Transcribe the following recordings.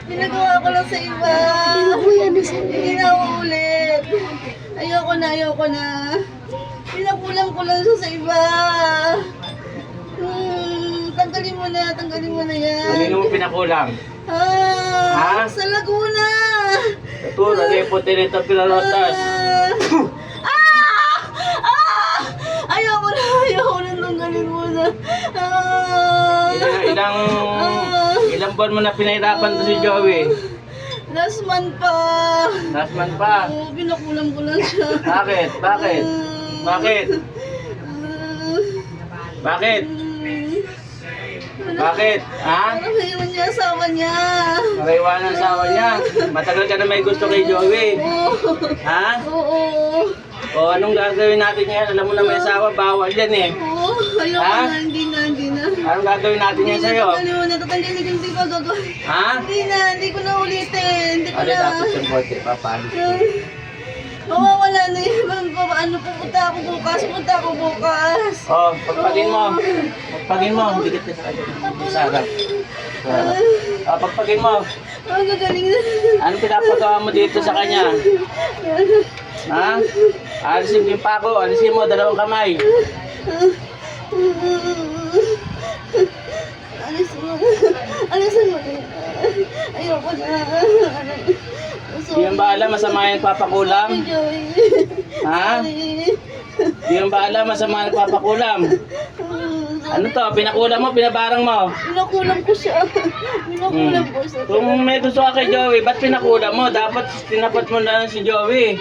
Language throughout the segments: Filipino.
Pinagawa ko lang sa iba. Hindi na ako ulit. Ayoko na. Pinakulang ko lang siya sa iba. Tanggalin mo na yan. Kanino mo pinakulang? Ha? Sa Laguna. Ito, nag-iputi nito pinalotas. Ayoko na, tanggalin mo na. Ilang buwan mo na pinahirapan to si Joey? Last month pa. Last month pa? Pinakulang ko lang siya. Bakit? Bakit? Ha? Nakaiwan niya asawa niya. Nakaiwan ang asawa niya. Matagal ka na may gusto kay Joey. Ha? Oo. O anong gagawin natin ngayon? Alam mo na may asawa, bawal yan eh. Oo. Ayoko Ha? na, hindi na. Anong gagawin natin yan sa'yo? Tatanggalin ko, hindi ko gagawin. Ha? Hindi ko na ulitin. Hindi ko Ano na. tapos yung bote, papalit? Mawawala na yun. Ano, pupunta ako bukas. O, pagpagin mo. Dikit na sa agad. O, pagpagin mo. Ang gagaling na. Ano pinapagawa mo dito sa kanya? Ha? Alisin yung pako, alisin mo, 2 kamay. Alisin mo. Ayoko na. Di yung baala, masama yung papakulam. Ha? Di yung baala, masama yung papakulam. Ano to, pinakulam mo, pinabarang mo? Pinakulam ko siya. Kung may gusto ka kay Joey, ba't pinakulam mo? Dapat tinapat mo na lang si Joey.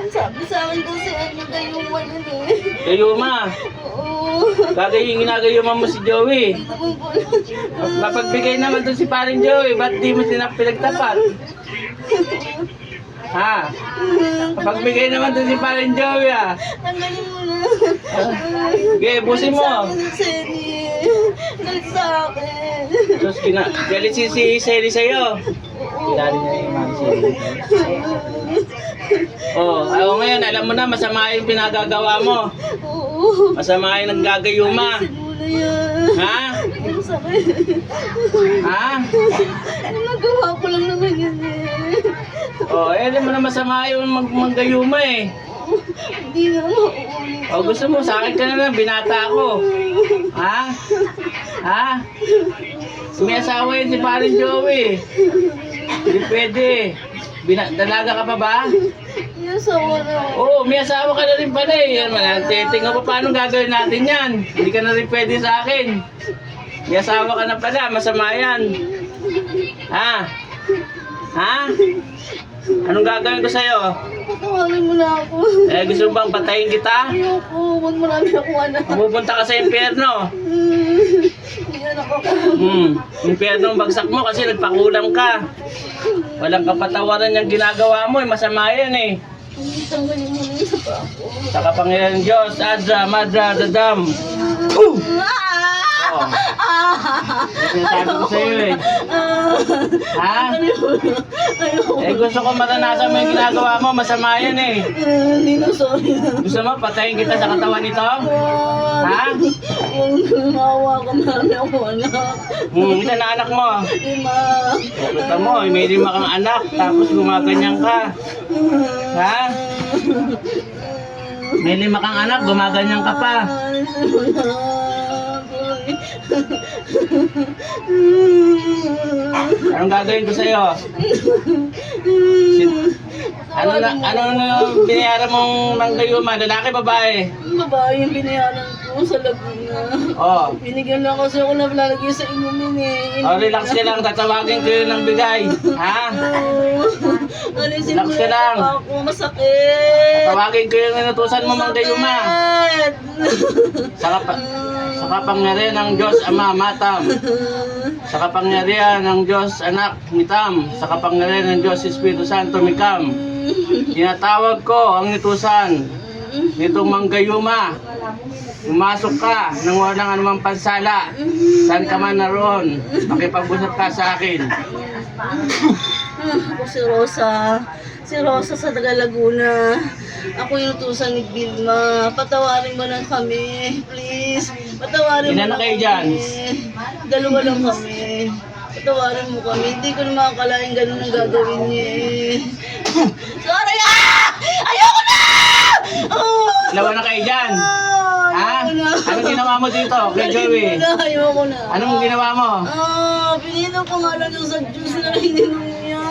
Sabi sa akin kasi gayuma yun eh. Gayuma. Oo. Ginagayuma mo si Joey. Mapagbigay naman to si paring Joey, ba't di mo pinagtapat? Ha? Mapagbigay naman to si paring Joey ah. Tanggalin mo na. Okay, busin mo. Galit sa akin. Tapos galit si Sally sa'yo. Kilala niya yung mga Sally. Oh, ngayon, alam mo na, masama yung pinagagawa mo. Oo. Masama yung naggagayuma. Ha? Ha? Nagawa ko lang naman yun eh. Oh, alam mo na masama yung maggayuma eh. Hindi na mauulit. Oh, gusto mo, sa akin ka na lang, binata ako. Ha? Ha? May asawa yun si paring Joey. Hindi pwede. Dalaga ka pa ba? May asawa na. Oo, may asawa ka na rin pala eh. Yan man, tingnan ko paano gagawin natin yan. Hindi ka na rin pwede sa akin. May asawa ka na pala, masama yan. Ha? Ha? Anong gagawin ko sa'yo? Patawarin mo na ako. Gusto mo bang patayin kita? Ayoko, wag marami akong anak. Pupunta ka sa impyerno. Hindi anak ako. Impyerno ang bagsak mo kasi nagpakulam ka. Walang kapatawaran yung ginagawa mo, masama yan eh. Tanggalin mo na yung sa ako. Sa kapangyarihan ng Diyos, Adra, Madra, Dadam. Oh. Sinasabi ko sa'yo eh. Ha? Gusto ko maranasan mo yung ginagawa mo, masama yan eh. Hindi na, sorry. Gusto mo, patayin kita sa katawan nito? Ha? Mawa ka, marami akong anak. Ilan na anak mo? 5. Kita mo, may 5 kang anak, tapos gumaganyan ka. Ha? May 5 kang anak, gumaganyan ka pa. Anong gagawin ko sa'yo? Ano binayaran mong manggayuma? Lalaki, babae? Babae yung binayaran ko sa Laguna. Oo. Binigyan lang kasi ako na lalagay sa inumin eh. Relax ka lang, tatawagin ko yun ng bigay. Ha? Alisin Relax mo ka na lang. ako, masakit. Tawagin ko yung inutusan mo manggayuma. Masakit. Sa kapangyarihan ng Diyos Ama, Matam. Sa kapangyarihan ng Diyos Anak, Mitam. Sa kapangyarihan ng Diyos Espiritu Santo, Mikam. Tinatawag ko ang itusan nitong manggayuma. Pumasok ka nang walang anumang pansala. Saan ka man naroon, makipag-usap ka sa akin. Ako si Rosa. Si Rosa sa Taga Laguna. Ako yung utusan ni Vilma. Patawarin mo na kami. Please. Patawarin mo Ilan na kayo kami. dyan? 2 lang kami. patawarin mo kami. Hindi ko na makakalain ganun ang gagawin niya eh. Sorry ah! Ayoko na! Dalawa na kayo dyan. Ha? Ayoko na. Anong ginawa mo dito kay Joey? Ayoko na. Anong ginawa mo? Pininom ko nga lang yung sa juice na ininom niya.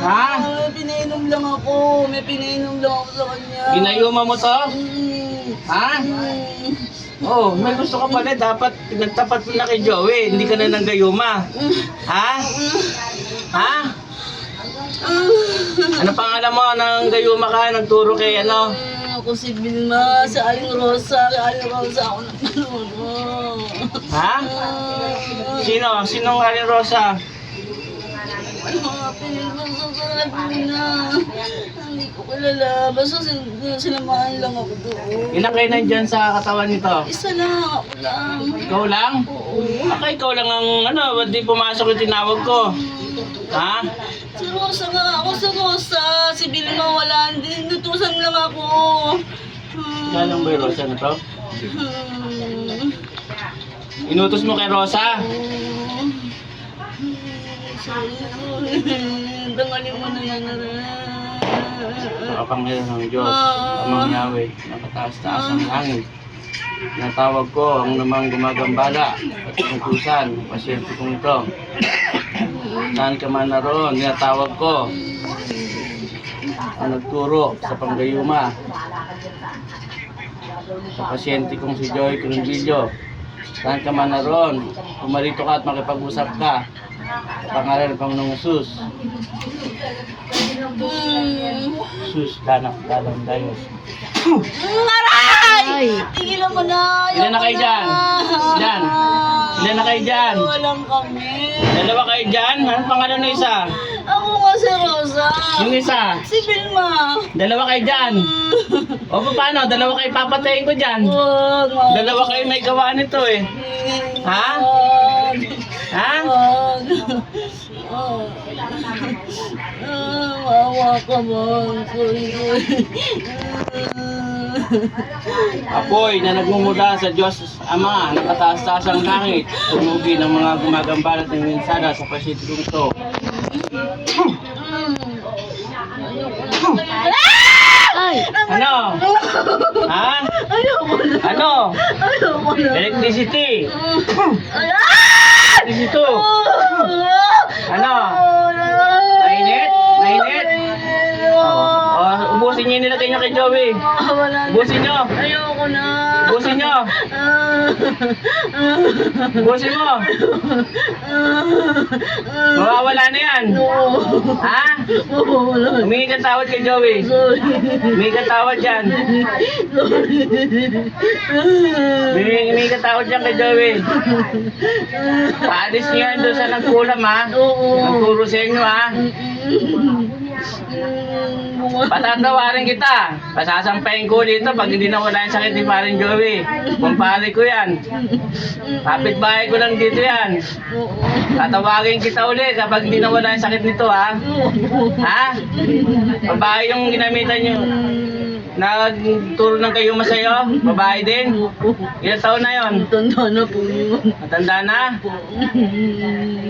Ha? Pinainom lang ako. May pinainom lang ako sa kanya. Ginayuma mo to? Mm. Ha? Oh, may gusto ka pala. Dapat nagtapat mo na kay Joey. Hindi ka na nang gayuma. Ha? Ha? Ano pangalan mo nang gayuma ka? Nagturo kay ano? Ako si Vilma, sa Aling Rosa. Aling Rosa ako nagtulong. Ha? Sino? Sinong Alin Rosa? Pinilbang sa Laguna. Hindi ko kilala. Basta sinamahan lang ako doon. Ilan kayo nandyan sa katawan nito? Isa lang, ako lang. Ikaw lang? Oo. Baka ikaw lang ang ano, ba't di pumasok yung tinawag ko? Ha? Si Rosa nga, ako sa Rosa. Si Vilma wala, nutusan lang ako. Galang ba yung Rosa na to? Hmm. Inutos mo kay Rosa? Sorry. Tangalin mo na yan. Kapangyarihan ng Diyos, Amang Yahweh, nakataas-taas ang langit. Natawag ko ang namang gumagambala at utusan, pasyente kong ito. Saan ka man naroon, tinatawag ko ang nagturo sa panggayuma. Sa pasyente kong si Joey Cronvillo. Saan ka man naroon, pumarito ka at makipag-usap ka. Sa pangalan ng Panginoong Jesus. Jesus, danak, dalang Diyos. Aray! Tigilan mo na! Ilan na kayo dyan? Ilan? Ilan na kayo dyan? Walang kami. Dalawa kayo dyan? Anong pangalan ng isa? Ako nga si Rosa. Yung isa? Si Vilma. Dalawa kayo dyan? O paano? Dalawa kayo papatayin ko dyan? Wag. Dalawa kayo may gawaan nito eh. Ha? Ha? Wag. Mawa ka ba? Apoy na nagmumula sa Diyos Ama, nakataas-taas ang langit, tumugi ng mga gumagambalat ng minsada sa pasyente ito. Ano? Ha? Ayoko na. Ano? Ayoko na. Electricity. Electricity. Ano? Mainit? Mainit? Ubusin niyo yung nilagay niyo kay Joey. Ubusin niyo. Ayoko na. Ubusin niyo. Ubusin mo. Mawawala na yan. Ha? Humingi ka tawad kay Joey. Humingi ka tawad dyan. Humingi ka tawad dyan kay Joey. Paalis niyo yan doon sa nagkulam ha. Nagturo sa inyo ha. Patatawarin kita. Pasasampahin ko dito pag hindi nawala yung sakit ni Paring Joey. Kumpare ko yan. Kapitbahay ko lang dito yan. Tatawagin kita uli kapag hindi nawala yung sakit nito ha. Ha? Babae yung ginamitan nyo. Nagturo ng kayo masayo? Babae din? Ilang taon na yon? Tanda na po yun. Matanda na?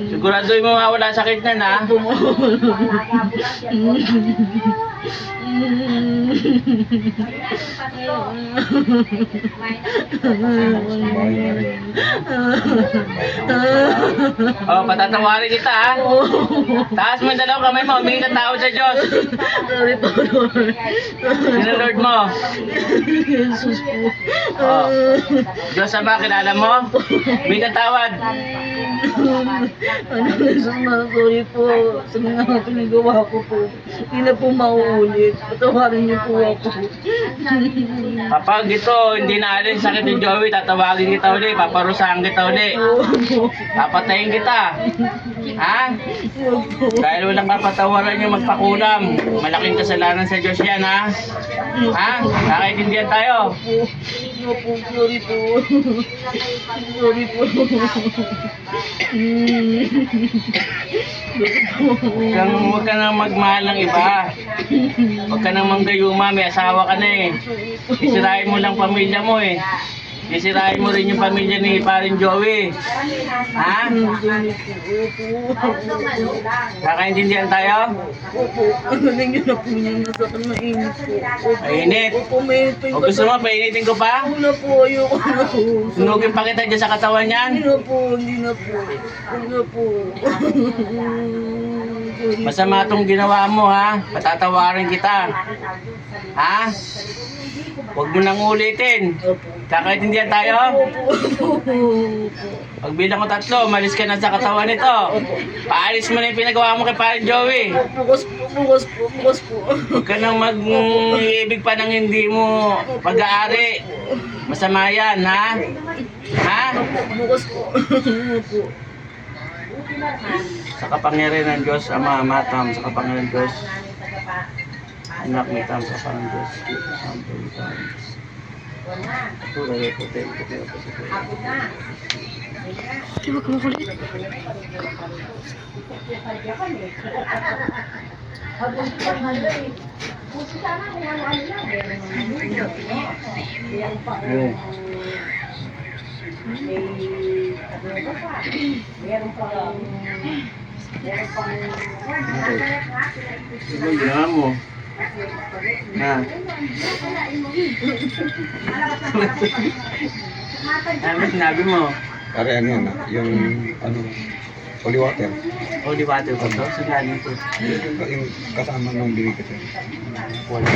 Siguraduhin mo mawala sakit na na. Oh, patatawarin kita ha. Taas mo yung dalawang kamay mo, humingi ka tao sa Diyos. Sorry po, Lord. Sino Lord mo? Jesus po. Oh. Diyos Ama, kilala mo? Humingi ka tawad. Ano, Jesus, sorry po. Sa mga pinagawa ko po. Hindi na po mauulit. Patawarin niyo po ako. Kapag ito, hindi na alin sakit ni Joey, tatawagin kita uli, paparusahan kita uli. Papatayin kita. Ha? Dahil walang kapatawaran yung magpakulam. Malaking kasalanan sa Diyos yan, ha? Ha? Nakaintindihan tayo. Opo, sorry po. Sorry po. Huwag ka nang magmahal ng iba. Huwag ka nang manggayuma, may asawa ka na eh. Isirain mo lang pamilya mo eh. Sisirain mo rin yung pamilya ni Paring Joey. Ha? Kakaintindihan tayo? Opo, nalagyan na po niya. Masakit mainit po. Opo. Mainit. Opo, mainit po O gusto mo, painitin ko pa? Huwag na po, ayoko na po. Sunugin pa kita dyan sa katawan Hindi niyan. na po, hindi na po. Huwag na po. Masama itong ginawa mo, ha? Patatawarin kita. Ha? Huwag mo nang ulitin. Opo. Kakaintindihan tayo? Opo. Pagbilang ko 3, malis ka na sa katawan nito. Paalis mo na yung pinagawa mo kay Paring Joey. Bukas po, bukas po, bukas po. Huwag ka nang mag-ibig pa ng hindi mo pag-aari. Masama yan, ha? Ha? Bukas po. Opo. Sa kapangyarihan ng Diyos, Ama, Matam, sa kapangyarihan ng Diyos, Anak, Mitam, sa kapangyarihan ng Diyos, Espiritu Santo, Mitam. Tuloy, puti, puti, puti, puti. Huwag ka makulit. Okay. Ano yung ginawa mo? Ha? Ano sinabi mo? Pare ano yan, yung ano, holy water. Holy water ko to? Sa galing ko. Yung kasama nung bibig kasi. Wala.